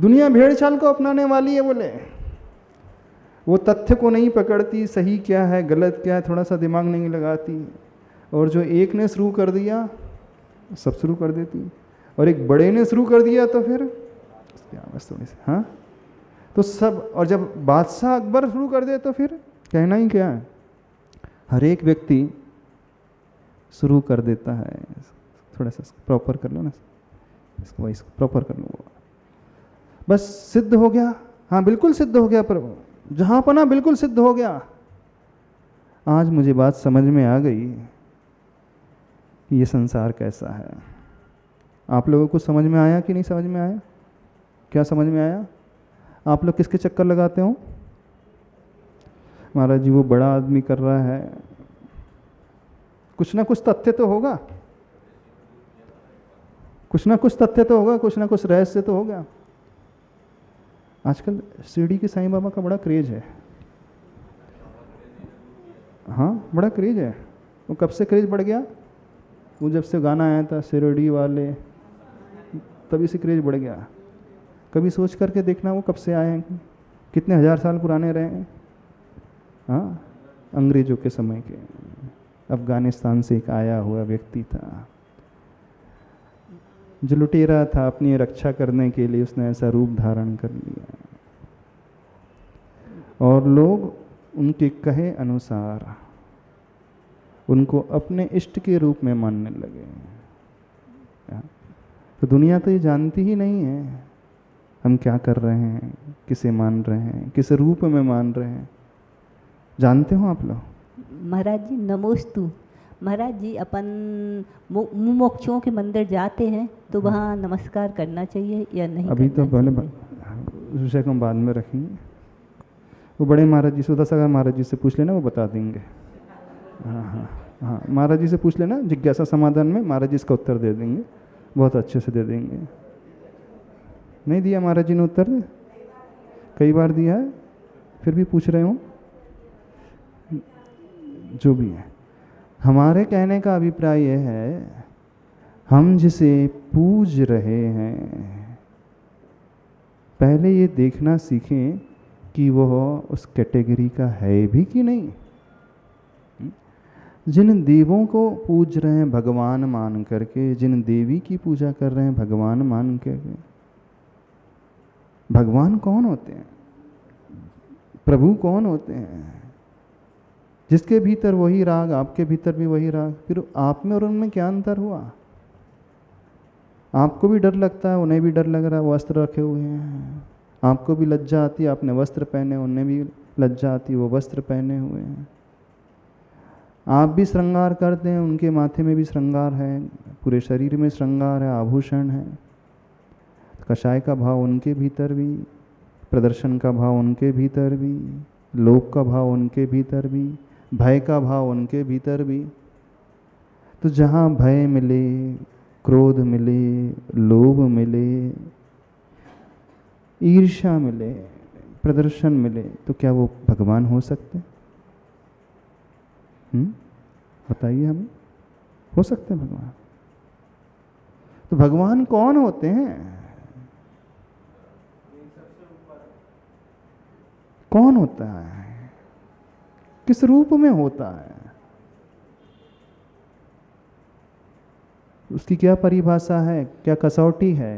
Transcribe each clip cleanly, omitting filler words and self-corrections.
दुनिया भेड़ चाल को अपनाने वाली है बोले, वो तथ्य को नहीं पकड़ती, सही क्या है गलत क्या है थोड़ा सा दिमाग नहीं लगाती, और जो एक ने शुरू कर दिया सब शुरू कर देती, और एक बड़े ने शुरू कर दिया तो फिर बस थोड़ी सी हाँ तो सब, और जब बादशाह अकबर शुरू कर दे तो फिर कहना ही क्या है। हर एक व्यक्ति शुरू कर देता है। थोड़ा सा प्रॉपर कर लो ना इसको, इसको प्रॉपर कर लो, बस सिद्ध हो गया। हाँ बिल्कुल सिद्ध हो गया, पर जहाँ पना बिल्कुल सिद्ध हो गया। आज मुझे बात समझ में आ गई कि ये संसार कैसा है। आप लोगों को समझ में आया कि नहीं समझ में आया? क्या समझ में आया? आप लोग किसके चक्कर लगाते हो? महाराज जी वो बड़ा आदमी कर रहा है, कुछ ना कुछ तथ्य तो होगा, कुछ ना कुछ तथ्य तो होगा, कुछ ना कुछ रहस्य तो होगा। आजकल शिरडी के साईं बाबा का बड़ा क्रेज है। हाँ बड़ा क्रेज है। वो कब से क्रेज बढ़ गया? वो जब से गाना आया था शिरडी वाले, तभी से क्रेज बढ़ गया। कभी सोच करके देखना वो कब से आए हैं, कितने हजार साल पुराने रहे हैं। हाँ अंग्रेजों के समय के, अफगानिस्तान से एक आया हुआ व्यक्ति था जो लुटेरा था, अपनी रक्षा करने के लिए उसने ऐसा रूप धारण कर लिया, और लोग उनके कहे अनुसार उनको अपने इष्ट के रूप में मानने लगे। तो दुनिया तो ये जानती ही नहीं है हम क्या कर रहे हैं, किसे मान रहे हैं, किस रूप में मान रहे हैं। जानते हो आप लोग? महाराज जी नमोस्तु। महाराज जी अपन मुमुक्षुओं के मंदिर जाते हैं तो वहाँ नमस्कार करना चाहिए या नहीं? अभी तो पहले विषय को हम बाद में रखेंगे। वो बड़े महाराज जी सुधासागर महाराज जी से पूछ लेना, वो बता देंगे। हाँ हाँ हाँ महाराज जी से पूछ लेना, जिज्ञासा समाधान में महाराज जी इसका उत्तर दे देंगे, बहुत अच्छे से दे देंगे। नहीं दिया महाराज जी ने उत्तर? कई बार दिया है, फिर भी पूछ रहे हो। जो भी है, हमारे कहने का अभिप्राय यह है, हम जिसे पूज रहे हैं पहले ये देखना सीखें कि वह उस कैटेगरी का है भी कि नहीं। जिन देवों को पूज रहे हैं भगवान मान करके, जिन देवी की पूजा कर रहे हैं भगवान मान करके, भगवान कौन होते हैं? प्रभु कौन होते हैं? जिसके भीतर वही राग, आपके भीतर भी वही राग, फिर आप में और उनमें क्या अंतर हुआ? आपको भी डर लगता है, उन्हें भी डर लग रहा है, वस्त्र रखे हुए हैं। आपको भी लज्जा आती है, आपने वस्त्र पहने, उन्हें भी लज्जा आती है, वो वस्त्र पहने हुए हैं। आप भी श्रृंगार करते हैं, उनके माथे में भी श्रृंगार है, पूरे शरीर में श्रृंगार है, आभूषण है। कषाय का भाव उनके भीतर भी, प्रदर्शन का भाव उनके भीतर भी, लोभ का भाव उनके भीतर भी, भय का भाव उनके भीतर भी। तो जहाँ भय मिले, क्रोध मिले, लोभ मिले, ईर्ष्या मिले, प्रदर्शन मिले, तो क्या वो भगवान हो सकते? बताइए हमें, हो सकते हैं भगवान? तो भगवान कौन होते हैं? कौन होता है? किस रूप में होता है? उसकी क्या परिभाषा है, क्या कसौटी है?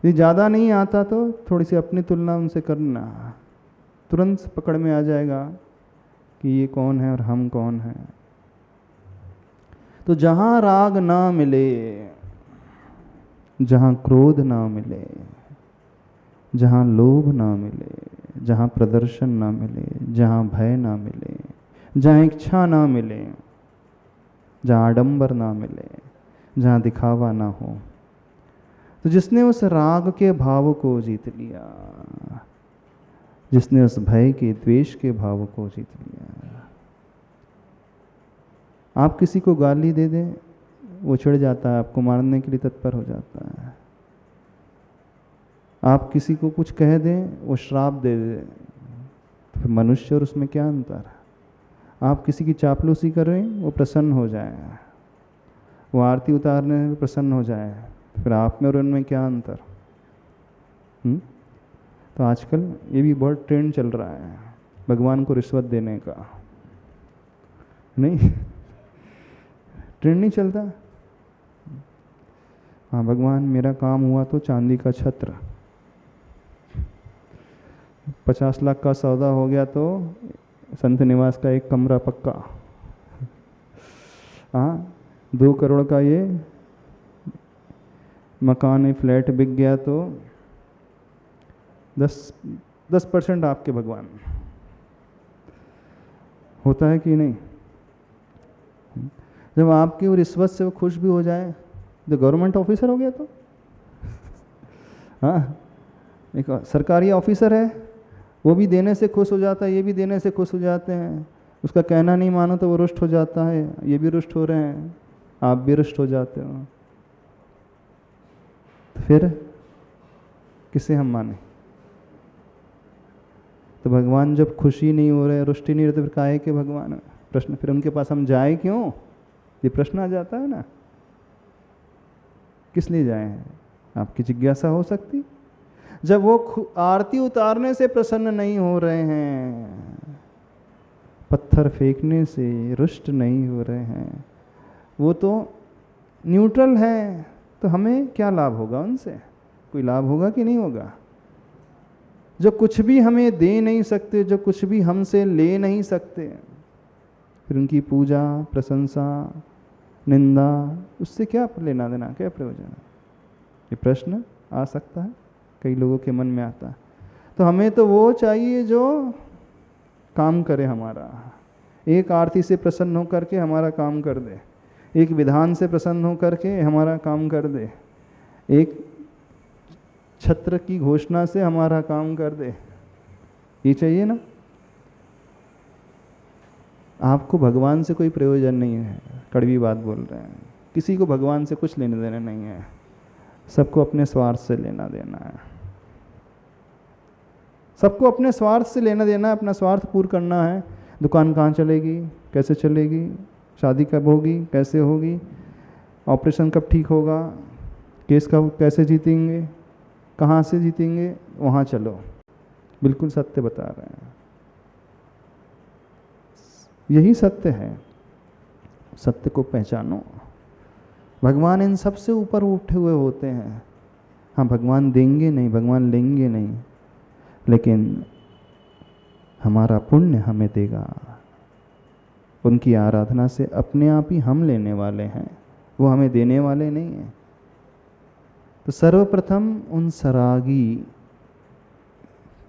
यदि ज़्यादा नहीं आता तो थोड़ी सी अपनी तुलना उनसे करना, तुरंत पकड़ में आ जाएगा कि ये कौन है और हम कौन हैं। तो जहाँ राग ना मिले, जहाँ क्रोध ना मिले, जहाँ लोभ ना मिले, जहाँ प्रदर्शन ना मिले, जहाँ भय ना मिले, जहाँ इच्छा ना मिले, जहाँ आडंबर ना मिले, जहाँ दिखावा ना हो, तो जिसने उस राग के भाव को जीत लिया, जिसने उस भय के, द्वेष के भाव को जीत लिया। आप किसी को गाली दे दें, वो चिढ़ जाता है, आपको मारने के लिए तत्पर हो जाता है। आप किसी को कुछ कह दें, वो श्राप दे दे, तो फिर मनुष्य और उसमें क्या अंतर है? आप किसी की चापलूसी करें, वो प्रसन्न हो जाए, वो आरती उतारने में प्रसन्न हो जाए, फिर आप में और उनमें क्या अंतर? तो आजकल ये भी बहुत ट्रेंड चल रहा है भगवान को रिश्वत देने का। नहीं ट्रेंड नहीं चलता? हाँ भगवान मेरा काम हुआ तो चांदी का छत्र, 50 लाख का सौदा हो गया तो संत निवास का एक कमरा पक्का। हाँ 2 करोड़ का ये मकान या फ्लैट बिक गया तो 10% आपके भगवान। होता है कि नहीं? जब आपकी वो रिश्वत से वो खुश भी हो जाए, जो गवर्नमेंट ऑफिसर हो गया तो हाँ एक सरकारी ऑफिसर है, वो भी देने से खुश हो जाता है, ये भी देने से खुश हो जाते हैं। उसका कहना नहीं मानो तो वो रुष्ट हो जाता है, ये भी रुष्ट हो रहे हैं, आप भी रुष्ट हो जाते हो। तो फिर किसे हम माने? तो भगवान जब खुशी नहीं हो रहे, रुष्टि नहीं रहते, फिर काहे के भगवान? प्रश्न फिर उनके पास हम जाए क्यों? ये प्रश्न आ जाता है ना, किस लिए जाए? आपकी जिज्ञासा हो सकती। जब वो आरती उतारने से प्रसन्न नहीं हो रहे हैं, पत्थर फेंकने से रुष्ट नहीं हो रहे हैं, वो तो न्यूट्रल है, तो हमें क्या लाभ होगा उनसे? कोई लाभ होगा कि नहीं होगा? जो कुछ भी हमें दे नहीं सकते, जो कुछ भी हमसे ले नहीं सकते, फिर उनकी पूजा, प्रशंसा, निंदा, उससे क्या लेना देना, क्या प्रयोजन? ये प्रश्न आ सकता है, कई लोगों के मन में आता है। तो हमें तो वो चाहिए जो काम करे हमारा, एक आरती से प्रसन्न होकर के हमारा काम कर दे, एक विधान से प्रसन्न होकर के हमारा काम कर दे, एक छत्र की घोषणा से हमारा काम कर दे। ये चाहिए ना? आपको भगवान से कोई प्रयोजन नहीं है, कड़वी बात बोल रहे हैं। किसी को भगवान से कुछ लेने देना नहीं है, सबको अपने स्वार्थ से लेना देना है। सबको अपने स्वार्थ से लेना देना है, अपना स्वार्थ पूर्ण करना है। दुकान कहाँ चलेगी, कैसे चलेगी, शादी कब होगी, कैसे होगी, ऑपरेशन कब ठीक होगा, केस कब कैसे जीतेंगे, कहाँ से जीतेंगे, वहाँ चलो। बिल्कुल सत्य बता रहे हैं, यही सत्य है। सत्य को पहचानो। भगवान इन सब से ऊपर उठे हुए होते हैं। हाँ भगवान देंगे नहीं, भगवान लेंगे नहीं, लेकिन हमारा पुण्य हमें देगा। उनकी आराधना से अपने आप ही हम लेने वाले हैं, वो हमें देने वाले नहीं हैं। तो सर्वप्रथम उन सरागी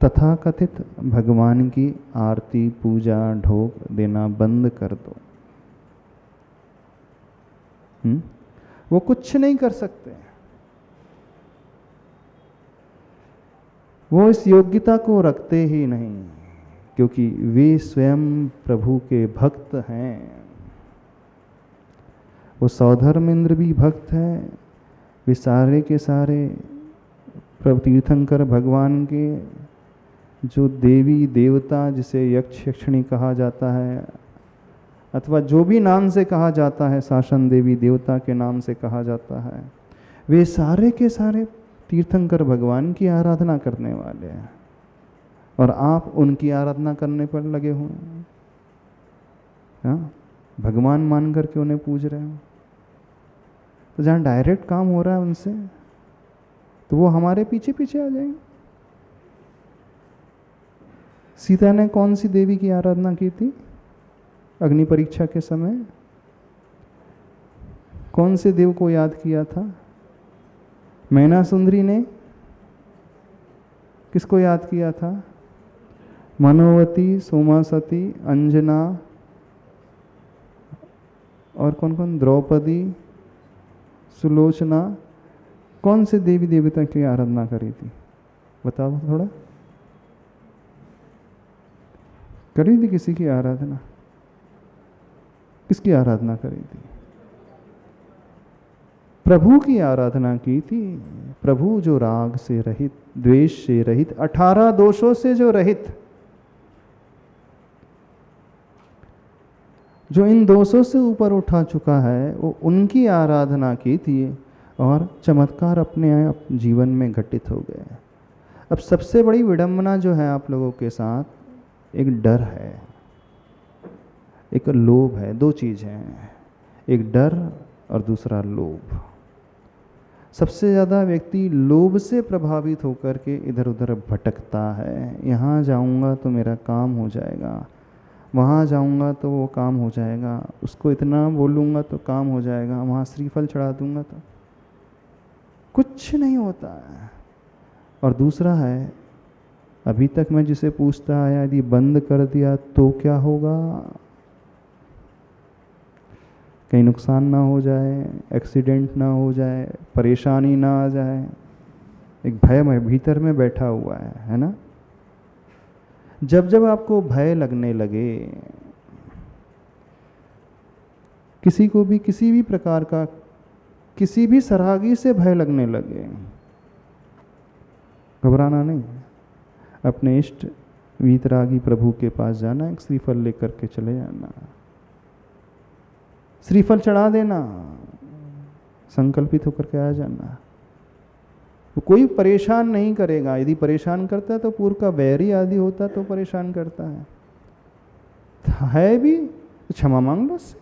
तथाकथित भगवान की आरती, पूजा, ढोक देना बंद कर दो। वो कुछ नहीं कर सकते, वो इस योग्यता को रखते ही नहीं, क्योंकि वे स्वयं प्रभु के भक्त हैं। वो सौधर्म इंद्र भी भक्त है, वे सारे के सारे प्रभु तीर्थंकर भगवान के जो देवी देवता, जिसे यक्ष यक्षिणी कहा जाता है, अथवा जो भी नाम से कहा जाता है, शासन देवी देवता के नाम से कहा जाता है, वे सारे के सारे तीर्थंकर भगवान की आराधना करने वाले हैं। और आप उनकी आराधना करने पर लगे हुए हैं, हाँ? भगवान मान करके उन्हें पूज रहे हो। तो जहाँ डायरेक्ट काम हो रहा है उनसे, तो वो हमारे पीछे पीछे आ जाएंगे। सीता ने कौन सी देवी की आराधना की थी अग्नि परीक्षा के समय? कौन से देव को याद किया था? मैना सुंदरी ने किसको याद किया था? मनोवती, सोमासती, अंजना और कौन कौन, द्रौपदी, सुलोचना, कौन से देवी देवता की आराधना करी थी? बताओ थोड़ा। करी थी किसी की आराधना? किसकी आराधना करी थी? प्रभु की आराधना की थी। प्रभु जो राग से रहित, द्वेष से रहित, 18 दोषों से जो रहित, जो इन दोषों से ऊपर उठा चुका है, वो उनकी आराधना की थी और चमत्कार अपने आप जीवन में घटित हो गए। अब सबसे बड़ी विडंबना जो है आप लोगों के साथ, एक डर है, एक लोभ है। दो चीज़ हैं, एक डर और दूसरा लोभ। सबसे ज़्यादा व्यक्ति लोभ से प्रभावित होकर के इधर उधर भटकता है। यहाँ जाऊँगा तो मेरा काम हो जाएगा, वहाँ जाऊँगा तो वो काम हो जाएगा, उसको इतना बोलूँगा तो काम हो जाएगा, वहाँ श्रीफल चढ़ा दूँगा तो कुछ नहीं होता है। और दूसरा है, अभी तक मैं जिसे पूछता आया, यदि बंद कर दिया तो क्या होगा, कहीं नुकसान ना हो जाए, एक्सीडेंट ना हो जाए, परेशानी ना आ जाए। एक भय में भीतर में बैठा हुआ है ना। जब जब आपको भय लगने लगे, किसी को भी किसी भी प्रकार का, किसी भी सरागी से भय लगने लगे, घबराना नहीं, अपने इष्ट वीतरागी प्रभु के पास जाना, एक श्रीफल लेकर के चले जाना, श्रीफल चढ़ा देना, संकल्पित होकर के आ जाना। वो कोई परेशान नहीं करेगा। यदि परेशान करता है तो पूर्व का वैरी आदि होता तो परेशान करता है भी तो क्षमा मांग लो उससे।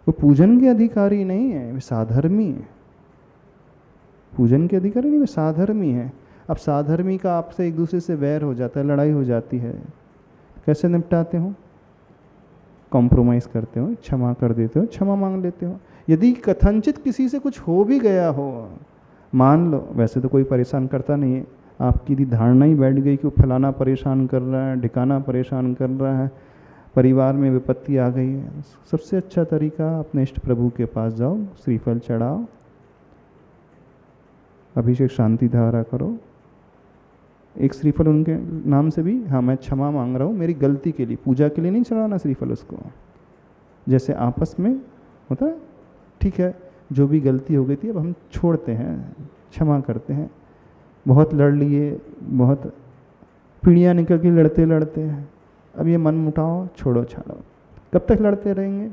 वो पूजन के अधिकारी नहीं है, वे साधर्मी है। पूजन के अधिकारी नहीं, वे साधर्मी है। अब साधर्मी का आपसे एक दूसरे से वैर हो जाता है, लड़ाई हो जाती है, कैसे निपटाते हो? कॉम्प्रोमाइज़ करते हो, क्षमा कर देते हो, क्षमा मांग लेते हो। यदि कथनचित किसी से कुछ हो भी गया हो, मान लो, वैसे तो कोई परेशान करता नहीं है, आपकी यदि धारणा ही बैठ गई कि वो फलाना परेशान कर रहा है, ढिकाना परेशान कर रहा है, परिवार में विपत्ति आ गई है, सबसे अच्छा तरीका अपने इष्ट प्रभु के पास जाओ, श्रीफल चढ़ाओ, अभिषेक शांति धारा करो, एक श्रीफल उनके नाम से भी, हाँ मैं क्षमा मांग रहा हूँ मेरी गलती के लिए, पूजा के लिए नहीं चढ़ाना श्रीफल उसको, जैसे आपस में होता है, ठीक है जो भी गलती हो गई थी अब हम छोड़ते हैं, क्षमा करते हैं, बहुत लड़ लिए, बहुत पीढ़ियाँ निकल के लड़ते लड़ते हैं, अब ये मन मुटाओ, छोड़ो छाड़ो, कब तक लड़ते रहेंगे?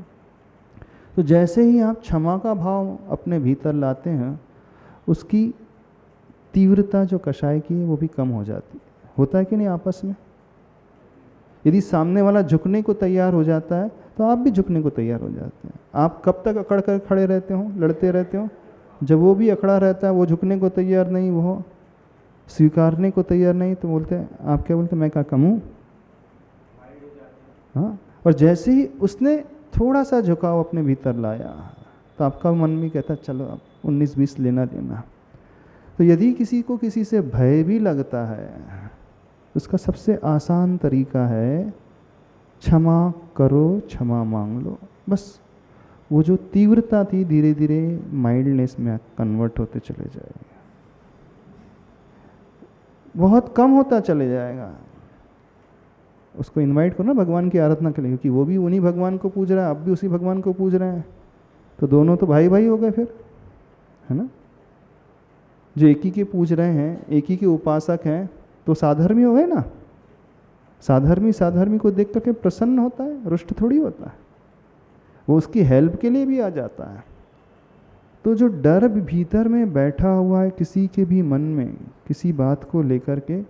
तो जैसे ही आप क्षमा का भाव अपने भीतर लाते हैं, उसकी तीव्रता जो कषाय की है वो भी कम हो जाती है। होता है कि नहीं आपस में? यदि सामने वाला झुकने को तैयार हो जाता है तो आप भी झुकने को तैयार हो जाते हैं। आप कब तक अकड़ कर खड़े रहते हो, लड़ते रहते हो? जब वो भी अकड़ा रहता है, वो झुकने को तैयार नहीं, वो स्वीकारने को तैयार नहीं, तो बोलते हैं, आप क्या बोलते हैं, मैं क्या कम हूँ? हाँ, और जैसे ही उसने थोड़ा सा झुकाव अपने भीतर लाया तो आपका मन भी कहता है चलो अब 19-20 लेना देना। तो यदि किसी को किसी से भय भी लगता है, उसका सबसे आसान तरीका है क्षमा करो, क्षमा मांग लो, बस वो जो तीव्रता थी धीरे धीरे माइल्डनेस में कन्वर्ट होते चले जाएगा, बहुत कम होता चले जाएगा। उसको इनवाइट करो ना भगवान की आराधना के लिए, क्योंकि वो भी उन्हीं भगवान को पूज रहा है, आप भी उसी भगवान को पूज रहे हैं, तो दोनों तो भाई भाई हो गए फिर, है ना। जो एक ही के पूज रहे हैं, एक ही के उपासक हैं, तो साधर्मी हो गए ना। साधर्मी को देख करके प्रसन्न होता है, रुष्ट थोड़ी होता है, वो उसकी हेल्प के लिए भी आ जाता है। तो जो डर भीतर में बैठा हुआ है किसी के भी मन में किसी बात को लेकर के,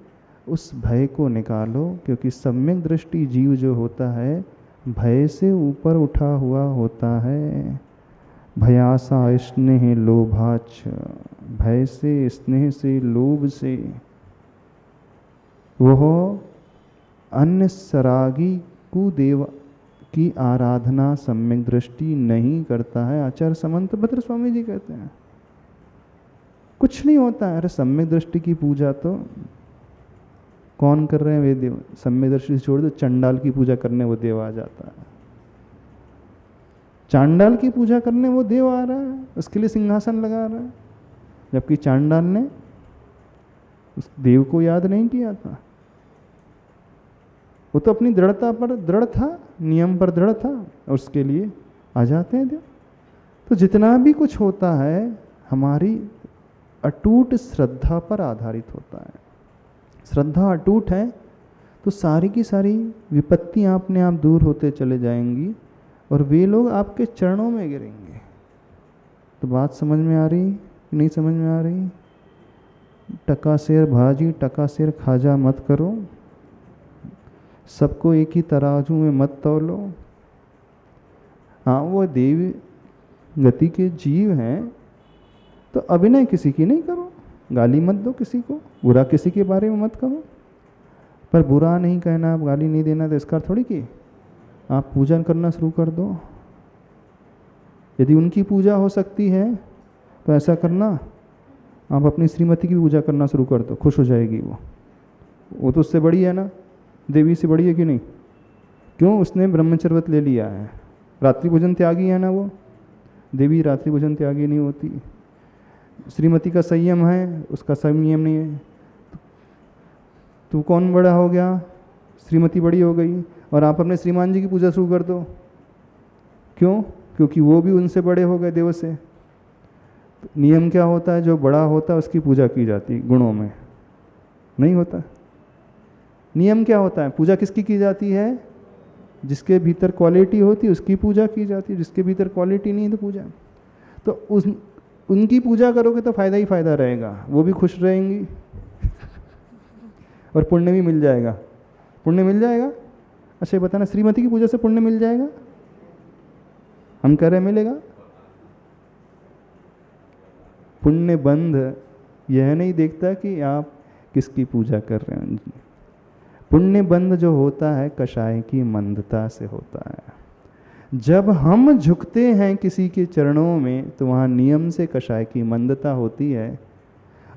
उस भय को निकालो, क्योंकि सम्यक दृष्टि जीव जो होता है भय से ऊपर उठा हुआ होता है। भयासा स्नेह लोभाच, भय से, स्नेह से, लोभ से वह अन्य सरागी कुदेव की आराधना सम्यक दृष्टि नहीं करता है। आचार्य समंत भद्र स्वामी जी कहते हैं कुछ नहीं होता है। अरे सम्यक दृष्टि की पूजा तो कौन कर रहे हैं? वे देव। सम्यक दृष्टि से छोड़ दो, चंडाल की पूजा करने वो देव आ जाता है। चांडाल की पूजा करने वो देव आ रहा है, उसके लिए सिंहासन लगा रहा है, जबकि चांडाल ने उस देव को याद नहीं किया था। वो तो अपनी दृढ़ता पर दृढ़ था, नियम पर दृढ़ था, और उसके लिए आ जाते हैं देव। तो जितना भी कुछ होता है हमारी अटूट श्रद्धा पर आधारित होता है। श्रद्धा अटूट है तो सारी की सारी विपत्तियां अपने आप दूर होते चले जाएंगी और वे लोग आपके चरणों में गिरेंगे। तो बात समझ में आ रही कि नहीं समझ में आ रही? टकासेर भाजी टकासेर खाजा मत करो, सबको एक ही तराजू में मत तौलो। हाँ, वो देवी गति के जीव हैं तो अभिनय किसी की नहीं करो, गाली मत दो किसी को, बुरा किसी के बारे में मत कहो। पर बुरा नहीं कहना, आप गाली नहीं देना तो इसका थोड़ी कि आप पूजन करना शुरू कर दो। यदि उनकी पूजा हो सकती है तो ऐसा करना, आप अपनी श्रीमती की पूजा करना शुरू कर दो, खुश हो जाएगी वो तो उससे बड़ी है ना, देवी से बड़ी है कि नहीं? क्यों? उसने ब्रह्मचर्य व्रत ले लिया है, रात्रि भोजन त्यागी है ना वो। देवी रात्रि भोजन त्यागी नहीं होती। श्रीमती का संयम है, उसका संयम नहीं है। तो कौन बड़ा हो गया? श्रीमती बड़ी हो गई। और आप अपने श्रीमान जी की पूजा शुरू कर दो। क्यों? क्योंकि वो भी उनसे बड़े हो गए देव से। तो नियम क्या होता है? जो बड़ा होता है उसकी पूजा की जाती, गुणों में नहीं होता। नियम क्या होता है? पूजा किसकी की जाती है? जिसके भीतर क्वालिटी होती है उसकी पूजा की जाती है, जिसके भीतर क्वालिटी नहीं है तो पूजा। तो उनकी पूजा करोगे तो फायदा ही फायदा रहेगा, वो भी खुश रहेंगी और पुण्य भी मिल जाएगा। पुण्य मिल जाएगा। अच्छा, बताना, श्रीमती की पूजा से पुण्य मिल जाएगा? हम कह रहे मिलेगा? पुण्य बंध यह नहीं देखता कि आप किसकी पूजा कर रहे हैं। पुण्य बंध जो होता है कषाय की मंदता से होता है। जब हम झुकते हैं किसी के चरणों में तो वहाँ नियम से कषाय की मंदता होती है,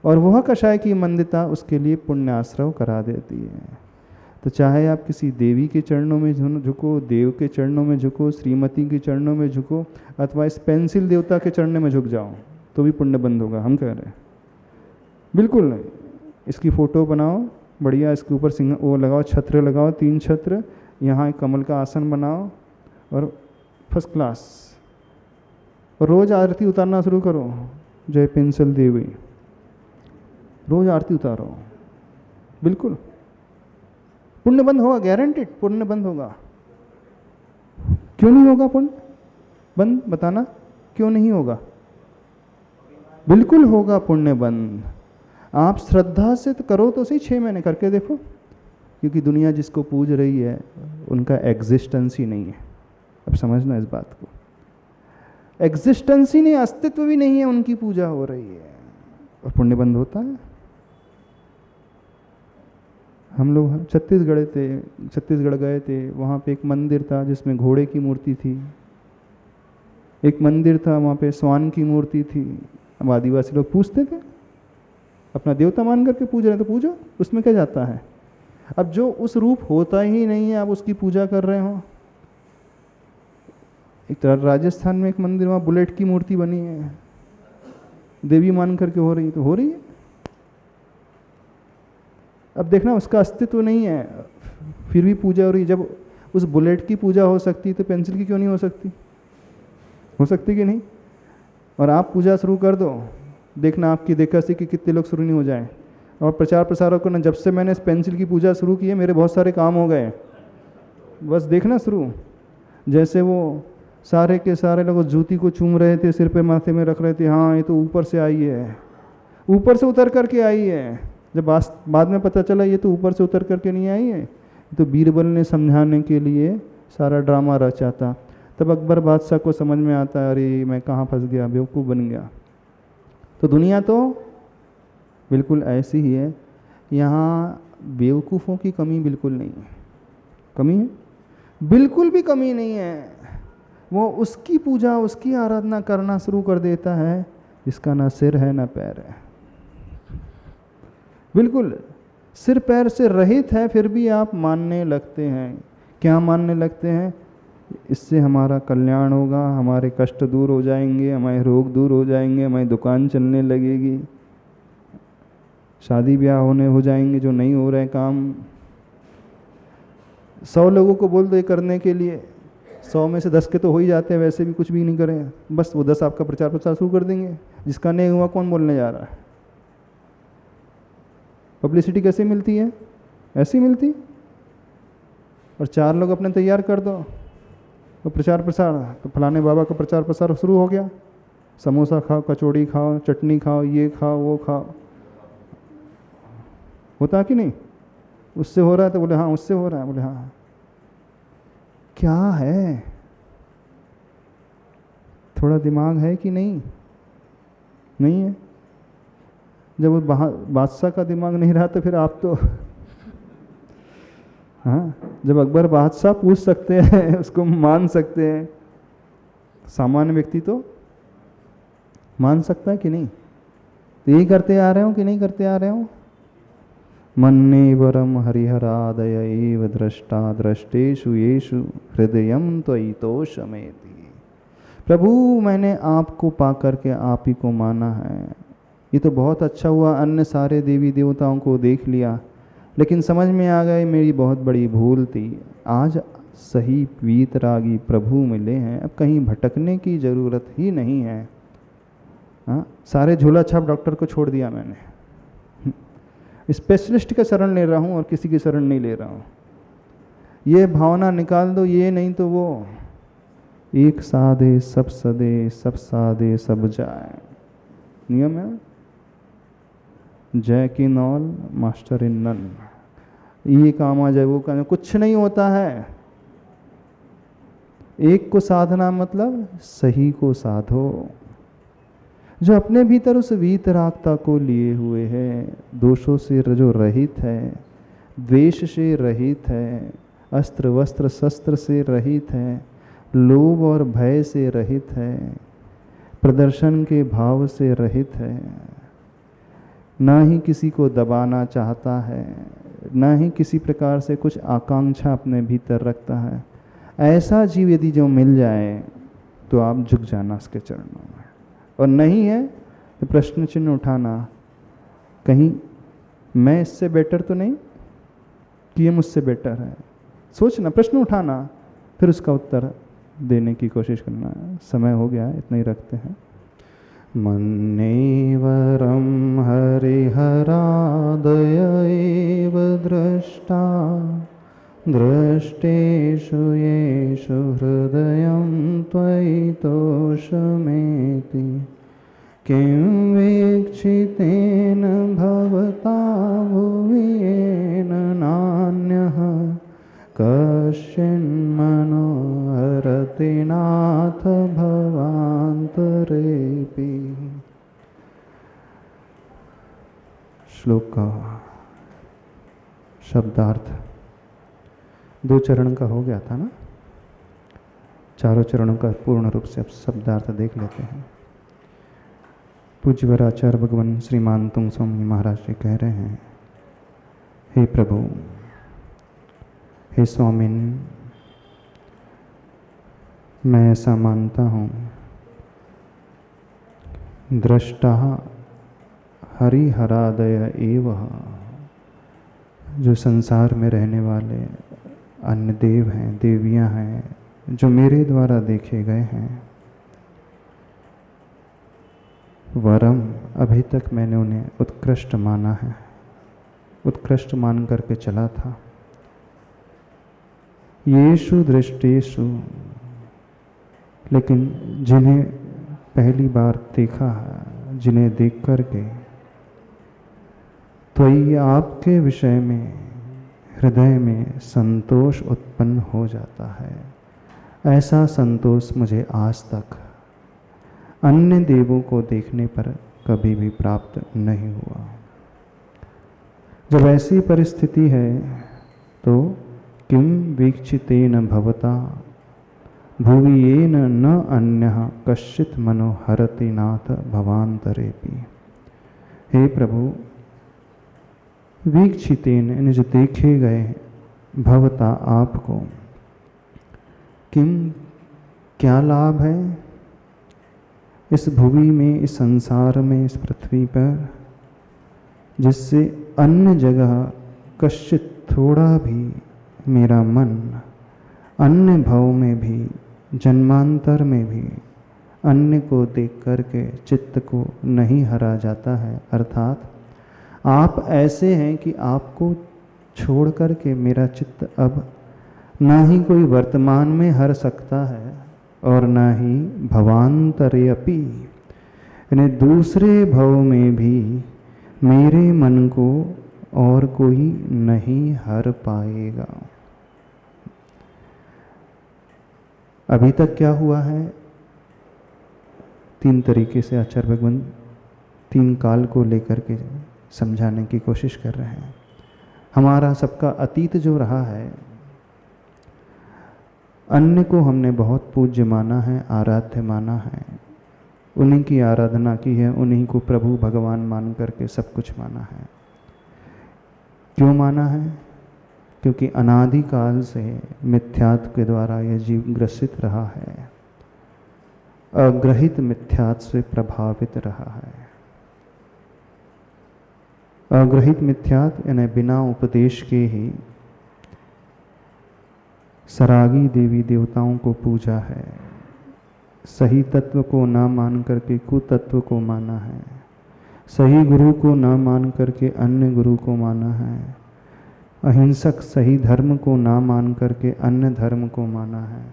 और वह कषाय की मंदता उसके लिए पुण्याश्रव करा देती है। तो चाहे आप किसी देवी के चरणों में झुको, देव के चरणों में झुको, श्रीमती के चरणों में झुको, अथवा इस पेंसिल देवता के चरणों में झुक जाओ तो भी पुण्य बंद होगा। हम कह रहे हैं बिल्कुल। इसकी फ़ोटो बनाओ बढ़िया, इसके ऊपर सिंह वो लगाओ, छत्र लगाओ, 3 छत्र, यहाँ एक कमल का आसन बनाओ और फर्स्ट क्लास। और रोज़ आरती उतारना शुरू करो, जय पेंसिल देवी, रोज़ आरती उतारो। बिल्कुल पुण्य बंद होगा, गारंटेड पुण्य बंद होगा। क्यों नहीं होगा पुण्य बंद? बताना क्यों नहीं होगा? बिल्कुल होगा पुण्य बंद। आप श्रद्धा से तो करो तो सही, 6 महीने करके देखो। क्योंकि दुनिया जिसको पूज रही है उनका एग्जिस्टेंस ही नहीं है। अब समझना इस बात को, एग्जिस्टेंस ही नहीं, अस्तित्व भी नहीं है, उनकी पूजा हो रही है और पुण्य बंद होता है। हम लोग छत्तीसगढ़ गए थे, वहाँ पे एक मंदिर था जिसमें घोड़े की मूर्ति थी, एक मंदिर था वहाँ पे स्वान की मूर्ति थी। अब आदिवासी लोग पूछते थे, अपना देवता मान करके पूज रहे हैं तो पूजो, उसमें क्या जाता है। अब जो उस रूप होता ही नहीं है आप उसकी पूजा कर रहे हो। एक तरह राजस्थान में एक मंदिर, वहाँ बुलेट की मूर्ति बनी है, देवी मान करके हो रही है तो हो रही है। अब देखना उसका अस्तित्व नहीं है फिर भी पूजा हो रही है। जब उस बुलेट की पूजा हो सकती तो पेंसिल की क्यों नहीं हो सकती? हो सकती कि नहीं? और आप पूजा शुरू कर दो, देखना आपकी देखा से कि कितने लोग शुरू नहीं हो जाएं। और प्रचार प्रसार करना, जब से मैंने इस पेंसिल की पूजा शुरू की है मेरे बहुत सारे काम हो गए। बस देखना शुरू, जैसे वो सारे के सारे लोग जूती को चूम रहे थे, सिर पे माथे में रख रहे थे, हाँ ये तो ऊपर से आई है, ऊपर से उतर करके आई है। जब बाद में पता चला ये तो ऊपर से उतर करके नहीं आई है, तो बीरबल ने समझाने के लिए सारा ड्रामा रचा था। तब अकबर बादशाह को समझ में आता है, अरे मैं कहाँ फंस गया, बेवकूफ़ बन गया। तो दुनिया तो बिल्कुल ऐसी ही है। यहाँ बेवकूफ़ों की कमी बिल्कुल नहीं है। कमी है? बिल्कुल भी कमी नहीं है। वो उसकी पूजा, उसकी आराधना करना शुरू कर देता है जिसका ना सिर है ना पैर है। बिल्कुल सिर पैर से रहित है, फिर भी आप मानने लगते हैं। क्या मानने लगते हैं? इससे हमारा कल्याण होगा, हमारे कष्ट दूर हो जाएंगे, हमारे रोग दूर हो जाएंगे, हमारी दुकान चलने लगेगी, शादी ब्याह होने हो जाएंगे जो नहीं हो रहे काम। 100 लोगों को बोल दो ये करने के लिए, 100 में से 10 के तो हो ही जाते हैं, वैसे भी कुछ भी नहीं करें, बस वो 10 आपका प्रचार प्रसार शुरू कर देंगे। जिसका नहीं हुआ कौन बोलने जा रहा है? पब्लिसिटी कैसे मिलती है? ऐसी मिलती। और 4 लोग अपने तैयार कर दो तो प्रचार प्रसार, तो फलाने बाबा का प्रचार प्रसार शुरू हो गया। समोसा खाओ, कचौड़ी खाओ, चटनी खाओ, ये खाओ, वो खाओ। होता कि नहीं? उससे हो रहा है तो बोले हाँ उससे हो रहा है, बोले हाँ। क्या है? थोड़ा दिमाग है कि नहीं? नहीं है। जब वो बादशाह का दिमाग नहीं रहा तो फिर आप तो हाँ, जब अकबर बादशाह पूछ सकते हैं, उसको मान सकते हैं, सामान्य व्यक्ति तो मान सकता है कि नहीं? तो यही करते आ रहे हो कि नहीं करते आ रहे हो? मन्ने वरम हरिहरादय एव दृष्टा दृष्टेषु येषु हृदयम त्वयि तोषमेति। प्रभु मैंने आपको पा करके आप ही को माना है। ये तो बहुत अच्छा हुआ, अन्य सारे देवी देवताओं को देख लिया, लेकिन समझ में आ गए मेरी बहुत बड़ी भूल थी। आज सही वीतरागी प्रभु मिले हैं, अब कहीं भटकने की ज़रूरत ही नहीं है। हाँ, सारे झोला छाप डॉक्टर को छोड़ दिया मैंने, स्पेशलिस्ट का शरण ले रहा हूँ और किसी की शरण नहीं ले रहा हूँ। ये भावना निकाल दो, ये नहीं तो वो। एक साधे सब सदे, सब साधे सब जाए, नियम है। जय की नॉल मास्टर इन नन। ये काम आ जाए, वो काम, कुछ नहीं होता है। एक को साधना मतलब सही को साधो, जो अपने भीतर उस वीतरागता को लिए हुए है, दोषों से जो रहित है, द्वेष से रहित है, अस्त्र वस्त्र शस्त्र से रहित है, लोभ और भय से रहित है, प्रदर्शन के भाव से रहित है, ना ही किसी को दबाना चाहता है, ना ही किसी प्रकार से कुछ आकांक्षा अपने भीतर रखता है। ऐसा जीव यदि जो मिल जाए तो आप झुक जाना उसके चरणों में, और नहीं है तो प्रश्न चिन्ह उठाना, कहीं मैं इससे बेटर तो नहीं कि ये मुझसे बेटर है। सोचना, प्रश्न उठाना, फिर उसका उत्तर देने की कोशिश करना। समय हो गया, इतना ही रखते हैं। मन्नेवरम हरिहरादय एव दृष्टा दृष्टेषु येषु हृदयं त्वयि तोषमेति। किं वीक्षितेन भवता भुवि येन नान्यः कश्चिन्मनो हरति नाथ भवान्तरेऽपि। श्लोक का शब्दार्थ 2 चरण का हो गया था ना, चारों चरणों का पूर्ण रूप से अब शब्दार्थ देख लेते हैं। पूज्यवर आचार्य भगवान श्रीमान तुंग स्वामी महाराज जी कह रहे हैं, हे प्रभु, हे स्वामिन, मैं ऐसा मानता हूँ, दृष्टा हरिहरादय एव, जो संसार में रहने वाले अन्य देव हैं, देवियां हैं, जो मेरे द्वारा देखे गए हैं, वरम, अभी तक मैंने उन्हें उत्कृष्ट माना है, उत्कृष्ट मान करके चला था। येषु दृष्टेषु, लेकिन जिन्हें पहली बार देखा है, जिन्हें देख करके त्वयि आपके विषय में हृदय में संतोष उत्पन्न हो जाता है। ऐसा संतोष मुझे आज तक अन्य देवों को देखने पर कभी भी प्राप्त नहीं हुआ। जब ऐसी परिस्थिति है तो किं वीक्षितेन भवता भुवि येन न अन्यः कश्चित् मनो हरति नाथ भवान्तरेऽपि। हे प्रभु, वीक्षितेन, यानी जो देखे गए, भवता आपको, किम, क्या लाभ है इस भुवि में, इस संसार में, इस पृथ्वी पर, जिससे अन्य जगह कश्चित थोड़ा भी मेरा मन अन्य भाव में भी, जन्मांतर में भी अन्य को देख करके चित्त को नहीं हरा जाता है। अर्थात आप ऐसे हैं कि आपको छोड़ करके मेरा चित्त अब ना ही कोई वर्तमान में हर सकता है और ना ही भवांतरे अपि, यानी दूसरे भव में भी मेरे मन को और कोई नहीं हर पाएगा। अभी तक क्या हुआ है, 3 तरीके से आचार्य भगवान 3 काल को लेकर के समझाने की कोशिश कर रहे हैं। हमारा सबका अतीत जो रहा है, अन्य को हमने बहुत पूज्य माना है, आराध्य माना है, उन्हीं की आराधना की है, उन्हीं को प्रभु भगवान मान करके सब कुछ माना है। क्यों माना है? क्योंकि अनादिकाल से मिथ्यात्व के द्वारा यह जीव ग्रसित रहा है, अग्रहित मिथ्यात्व से प्रभावित रहा है। अग्रहित मिथ्यात्व यानी बिना उपदेश के ही सरागी देवी देवताओं को पूजा है, सही तत्व को न मान करके कुतत्व को माना है, सही गुरु को न मान करके अन्य गुरु को माना है, अहिंसक सही धर्म को न मान करके अन्य धर्म को माना है।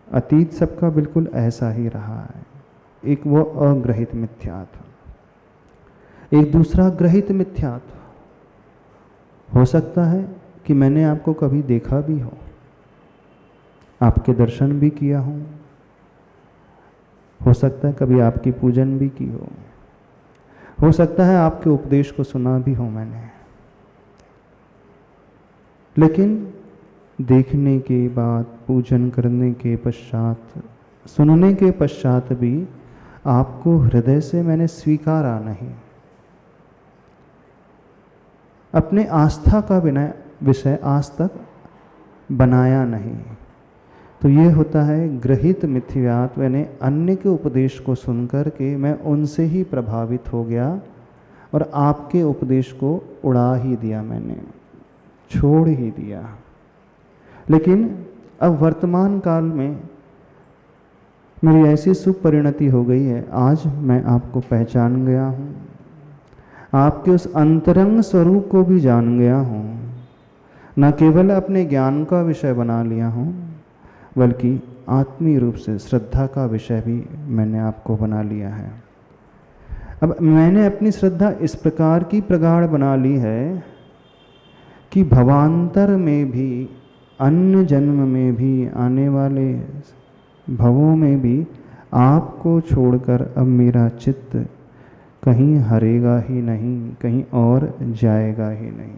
अतीत सबका बिल्कुल ऐसा ही रहा है। एक वो अग्रहित मिथ्यात्व, एक दूसरा ग्रहित मिथ्यात्व। हो सकता है कि मैंने आपको कभी देखा भी हो, आपके दर्शन भी किया हो सकता है कभी आपकी पूजन भी की हो सकता है आपके उपदेश को सुना भी हो मैंने, लेकिन देखने के बाद, पूजन करने के पश्चात, सुनने के पश्चात भी आपको हृदय से मैंने स्वीकारा नहीं, अपने आस्था का विषय आज तक बनाया नहीं। तो ये होता है ग्रहित मिथ्यात्व, यानी अन्य के उपदेश को सुनकर के मैं उनसे ही प्रभावित हो गया और आपके उपदेश को उड़ा ही दिया, मैंने छोड़ ही दिया। लेकिन अब वर्तमान काल में मेरी ऐसी शुभ परिणति हो गई है, आज मैं आपको पहचान गया हूँ, आपके उस अंतरंग स्वरूप को भी जान गया हूँ, न केवल अपने ज्ञान का विषय बना लिया हूँ, बल्कि आत्मीय रूप से श्रद्धा का विषय भी मैंने आपको बना लिया है। अब मैंने अपनी श्रद्धा इस प्रकार की प्रगाढ़ बना ली है कि भवांतर में भी, अन्य जन्म में भी, आने वाले भवों में भी आपको छोड़कर अब मेरा चित्त कहीं हरेगा ही नहीं, कहीं और जाएगा ही नहीं।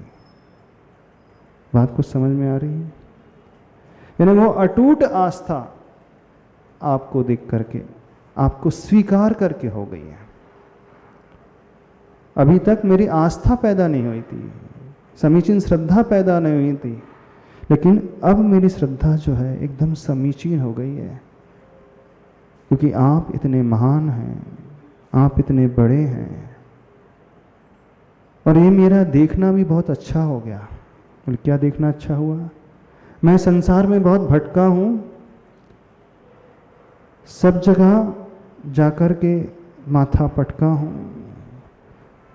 बात कुछ समझ में आ रही है? यानी वो अटूट आस्था आपको देख करके, आपको स्वीकार करके हो गई है। अभी तक मेरी आस्था पैदा नहीं हुई थी, समीचीन श्रद्धा पैदा नहीं हुई थी, लेकिन अब मेरी श्रद्धा जो है एकदम समीचीन हो गई है, क्योंकि आप इतने महान हैं, आप इतने बड़े हैं, और ये मेरा देखना भी बहुत अच्छा हो गया। बोले क्या देखना अच्छा हुआ? मैं संसार में बहुत भटका हूँ, सब जगह जाकर के माथा पटका हूँ,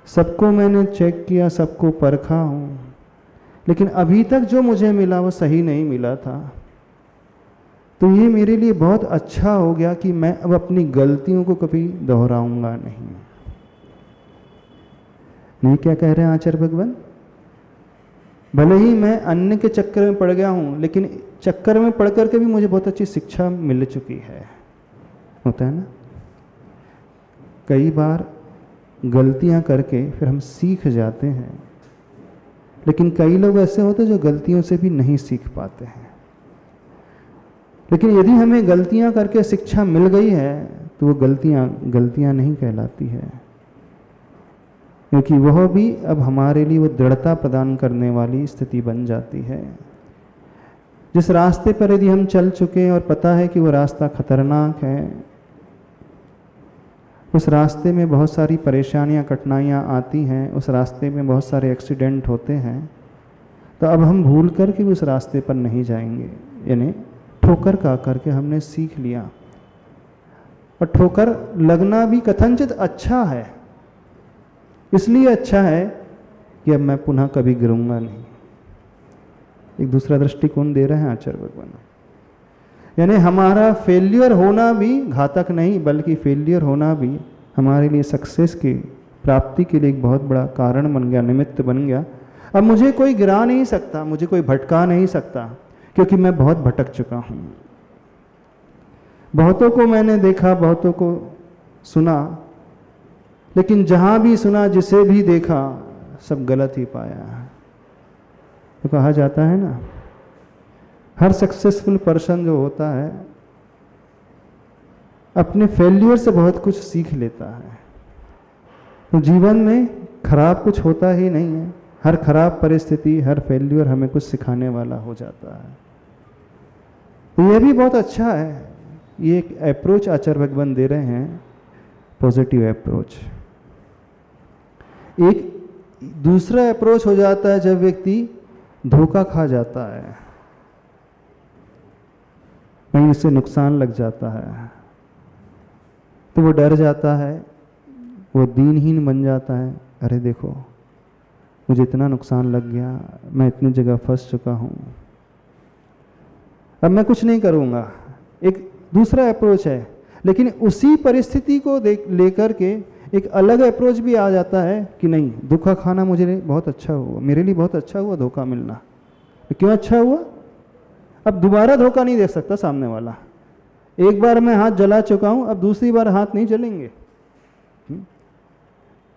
सबको मैंने चेक किया, सबको परखा हूँ, लेकिन अभी तक जो मुझे मिला वो सही नहीं मिला था। तो ये मेरे लिए बहुत अच्छा हो गया कि मैं अब अपनी गलतियों को कभी दोहराऊंगा नहीं। नहीं क्या कह रहे हैं आचार्य भगवान? भले ही मैं अन्य के चक्कर में पड़ गया हूँ, लेकिन चक्कर में पढ़ करके भी मुझे बहुत अच्छी शिक्षा मिल चुकी है। होता है ना, कई बार गलतियाँ करके फिर हम सीख जाते हैं, लेकिन कई लोग ऐसे होते हैं जो गलतियों से भी नहीं सीख पाते हैं। लेकिन यदि हमें गलतियाँ करके शिक्षा मिल गई है तो वो गलतियाँ नहीं कहलाती है, क्योंकि वह भी अब हमारे लिए वो दृढ़ता प्रदान करने वाली स्थिति बन जाती है। जिस रास्ते पर यदि हम चल चुके हैं और पता है कि वो रास्ता खतरनाक है, उस रास्ते में बहुत सारी परेशानियां, कठिनाइयां आती हैं, उस रास्ते में बहुत सारे एक्सीडेंट होते हैं, तो अब हम भूल कर के उस रास्ते पर नहीं जाएंगे। यानी ठोकर खा करके हमने सीख लिया, और ठोकर लगना भी कथनचित अच्छा है, इसलिए अच्छा है कि अब मैं पुनः कभी गिरूंगा नहीं। एक दूसरा दृष्टिकोण दे रहे हैं आचार्य भगवान। यानी हमारा फेलियर होना भी घातक नहीं, बल्कि फेलियर होना भी हमारे लिए सक्सेस की प्राप्ति के लिए एक बहुत बड़ा कारण बन गया, निमित्त बन गया। अब मुझे कोई गिरा नहीं सकता, मुझे कोई भटका नहीं सकता, क्योंकि मैं बहुत भटक चुका हूँ। बहुतों को मैंने देखा, बहुतों को सुना, लेकिन जहाँ भी सुना, जिसे भी देखा, सब गलत ही पाया। तो कहा जाता है ना, हर सक्सेसफुल पर्सन जो होता है अपने फेल्यूर से बहुत कुछ सीख लेता है। तो जीवन में खराब कुछ होता ही नहीं है, हर खराब परिस्थिति, हर फेल्यूर हमें कुछ सिखाने वाला हो जाता है। तो यह भी बहुत अच्छा है, ये एक अप्रोच आचार्य भगवान दे रहे हैं, पॉजिटिव अप्रोच। एक दूसरा अप्रोच हो जाता है जब व्यक्ति धोखा खा जाता है, कहीं उससे नुकसान लग जाता है, तो वो डर जाता है, वो दीनहीन बन जाता है। अरे देखो, मुझे इतना नुकसान लग गया, मैं इतनी जगह फंस चुका हूँ, अब मैं कुछ नहीं करूँगा। एक दूसरा अप्रोच है, लेकिन उसी परिस्थिति को लेकर के एक अलग अप्रोच भी आ जाता है कि नहीं, धोखा खाना मुझे बहुत अच्छा हुआ, मेरे लिए बहुत अच्छा हुआ धोखा मिलना। तो क्यों अच्छा हुआ? अब दोबारा धोखा नहीं दे सकता सामने वाला। एक बार मैं हाथ जला चुका हूं, अब दूसरी बार हाथ नहीं जलेंगे।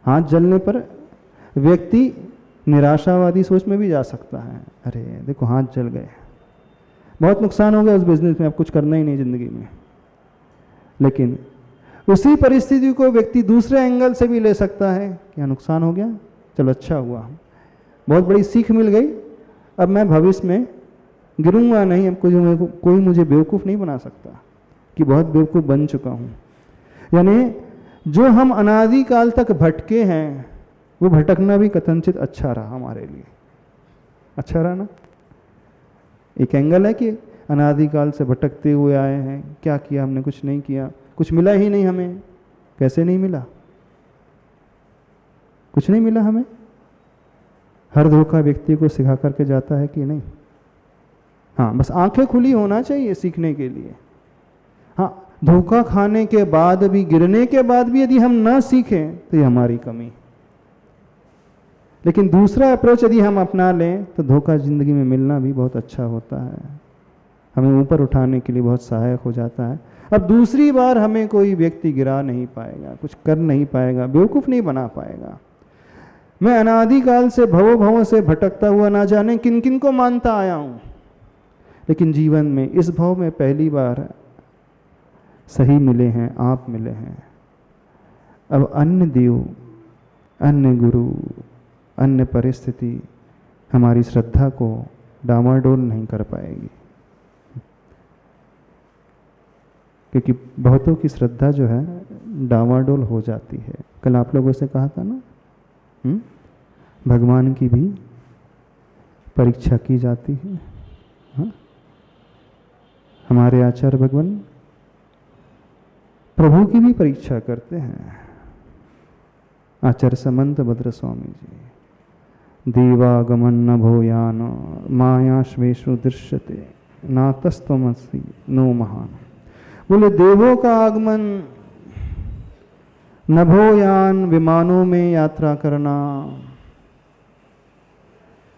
हाथ जलने पर व्यक्ति निराशावादी सोच में भी जा सकता है, अरे देखो हाथ जल गए, बहुत नुकसान हो गया उस बिजनेस में, अब कुछ करना ही नहीं जिंदगी में। लेकिन उसी परिस्थिति को व्यक्ति दूसरे एंगल से भी ले सकता है, क्या नुकसान हो गया, चलो अच्छा हुआ, बहुत बड़ी सीख मिल गई, अब मैं भविष्य में गिरूंगा नहीं, अब कोई मुझे बेवकूफ़ नहीं बना सकता कि बहुत बेवकूफ़ बन चुका हूँ। यानी जो हम अनादिकाल तक भटके हैं, वो भटकना भी कथनचित अच्छा रहा हमारे लिए, अच्छा रहा ना। एक एंगल है कि अनादिकाल से भटकते हुए आए हैं, क्या किया हमने, कुछ नहीं किया, कुछ मिला ही नहीं हमें। कैसे नहीं मिला? कुछ नहीं मिला हमें। हर धोखा व्यक्ति को सिखा करके जाता है कि नहीं? हाँ, बस आंखें खुली होना चाहिए सीखने के लिए। हाँ, धोखा खाने के बाद भी, गिरने के बाद भी यदि हम ना सीखें तो ये हमारी कमी। लेकिन दूसरा अप्रोच यदि हम अपना लें तो धोखा जिंदगी में मिलना भी बहुत अच्छा होता है, हमें ऊपर उठाने के लिए बहुत सहायक हो जाता है। अब दूसरी बार हमें कोई व्यक्ति गिरा नहीं पाएगा, कुछ कर नहीं पाएगा, बेवकूफ़ नहीं बना पाएगा। मैं अनादिकाल से भवों से भटकता हुआ ना जाने किन किन को मानता आया हूँ, लेकिन जीवन में इस भाव में पहली बार सही मिले हैं, आप मिले हैं। अब अन्य देव, अन्य गुरु, अन्य परिस्थिति हमारी श्रद्धा को डामाडोल नहीं कर पाएगी, क्योंकि बहुतों की श्रद्धा जो है डामाडोल हो जाती है। कल आप लोगों से कहा था ना, भगवान की भी परीक्षा की जाती है। हाँ? हमारे आचार्य भगवान प्रभु की भी परीक्षा करते हैं। आचार्य समंत भद्र स्वामी जी, देवागमन न भूयान माया श्वेशु दृश्यते नातस्त्वमसि नो महान। बोले देवों का आगमन, नभोयान विमानों में यात्रा करना,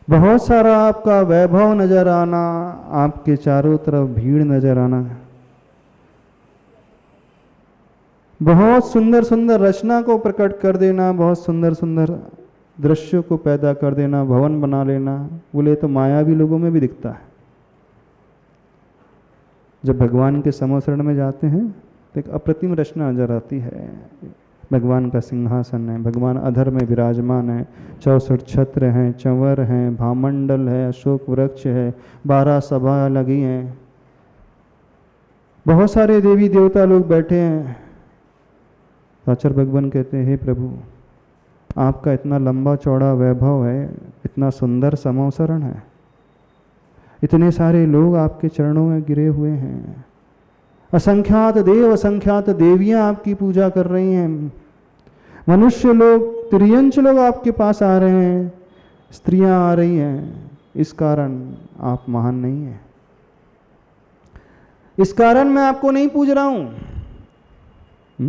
बहुत सारा आपका वैभव नजर आना, आपके चारों तरफ भीड़ नजर आना, बहुत सुंदर सुंदर रचना को प्रकट कर देना, बहुत सुंदर सुंदर दृश्यों को पैदा कर देना, भवन बना लेना। बोले तो माया भी लोगों में भी दिखता है। जब भगवान के समोसरण में जाते हैं तो एक अप्रतिम रचना नजर आती है। भगवान का सिंहासन है, भगवान अधर में विराजमान है, 64 छत्र हैं, चंवर हैं, भामंडल है, अशोक वृक्ष है, 12 सभा लगी हैं, बहुत सारे देवी देवता लोग बैठे हैं। आचार्य भगवान कहते हैं, हे प्रभु, आपका इतना लंबा चौड़ा वैभव है, इतना सुंदर समोसरण है, इतने सारे लोग आपके चरणों में गिरे हुए हैं, असंख्यात देव असंख्यात देवियां आपकी पूजा कर रही हैं, मनुष्य लोग, तिर्यंच लोग आपके पास आ रहे हैं, स्त्रियां आ रही हैं, इस कारण आप महान नहीं हैं, इस कारण मैं आपको नहीं पूज रहा हूं।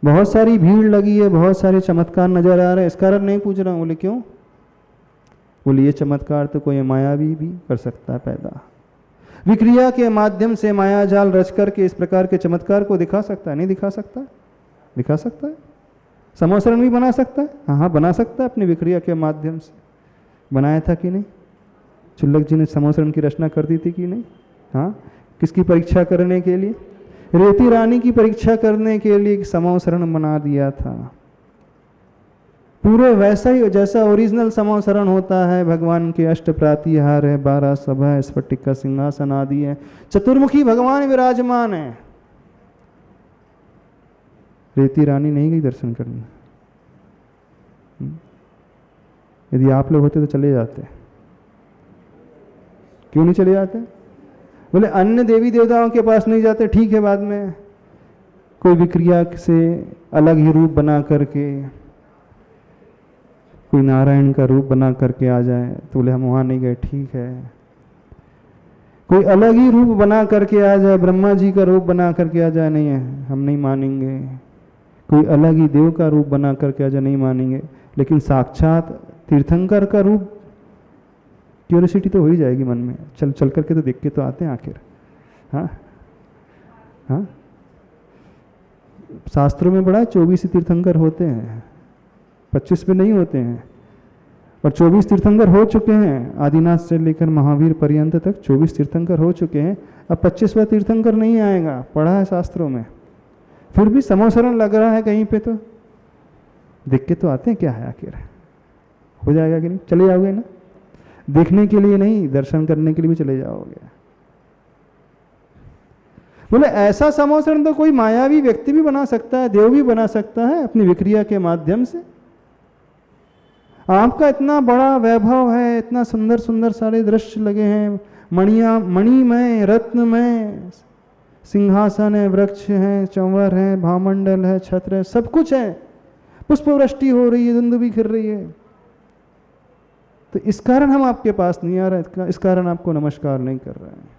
बहुत सारी भीड़ लगी है, बहुत सारे चमत्कार नजर आ रहे हैं, इस कारण नहीं पूछ रहा हूँ। बोले क्यों? बोले ये चमत्कार तो कोई मायावी भी कर सकता है पैदा, विक्रिया के माध्यम से माया जाल रच करके इस प्रकार के चमत्कार को दिखा सकता है। नहीं दिखा सकता? दिखा सकता है। समोसरण भी बना सकता है, हाँ बना सकता है, अपनी विक्रिया के माध्यम से। बनाया था कि नहीं? चुल्लक जी ने समोसरण की रचना कर दी थी कि नहीं? हाँ, किसकी परीक्षा करने के लिए? रेती रानी की परीक्षा करने के लिए समोसरण बना दिया था। पूरे वैसा ही जैसा ओरिजिनल समोसरण होता है। भगवान के अष्ट प्रातिहार है, 12 सभा है, स्फटिक का सिंहासन आदि है, चतुर्मुखी भगवान विराजमान है। रेती रानी नहीं गई दर्शन करने। यदि आप लोग होते तो चले जाते। क्यों नहीं चले जाते? बोले अन्य देवी देवताओं के पास नहीं जाते, ठीक है, बाद में कोई विक्रिया से अलग ही रूप बना करके, कोई नारायण का रूप बना करके आ जाए तो बोले हम वहाँ नहीं गए, ठीक है। कोई अलग ही रूप बना करके आ जाए, ब्रह्मा जी का रूप बना करके आ जाए, नहीं है हम नहीं मानेंगे। कोई अलग ही देव का रूप बना करके आ जाए, नहीं मानेंगे। लेकिन साक्षात तीर्थंकर का रूप, क्यूरियोसिटी तो हो ही जाएगी मन में, चल चल करके तो देख के तो आते हैं आखिर। हाँ हाँ, शास्त्रों में बड़ा 24 तीर्थंकर होते हैं, 25 में नहीं होते हैं। और 24 तीर्थंकर हो चुके हैं, आदिनाथ से लेकर महावीर पर्यंत तक 24 तीर्थंकर हो चुके हैं। अब 25वां तीर्थंकर नहीं आएगा, पढ़ा है शास्त्रों में। फिर भी समोसरण लग रहा है कहीं पे, तो देख के तो आते हैं, क्या है आखिर, हो जाएगा कि नहीं? चले जाओगे ना? देखने के लिए नहीं, दर्शन करने के लिए भी चले जाओगे। बोले ऐसा समोसरण तो कोई मायावी व्यक्ति भी बना सकता है, देव भी बना सकता है अपनी विक्रिया के माध्यम से। आपका इतना बड़ा वैभव है, इतना सुंदर सुंदर सारे दृश्य लगे हैं, मणिमय, रत्नमय सिंहासन है, वृक्ष है, चंवर है, भामंडल है, छत्र है, सब कुछ है, पुष्पवृष्टि हो रही है, धुंध भी खिल रही है। तो इस कारण हम आपके पास नहीं आ रहे, इस कारण आपको नमस्कार नहीं कर रहे हैं।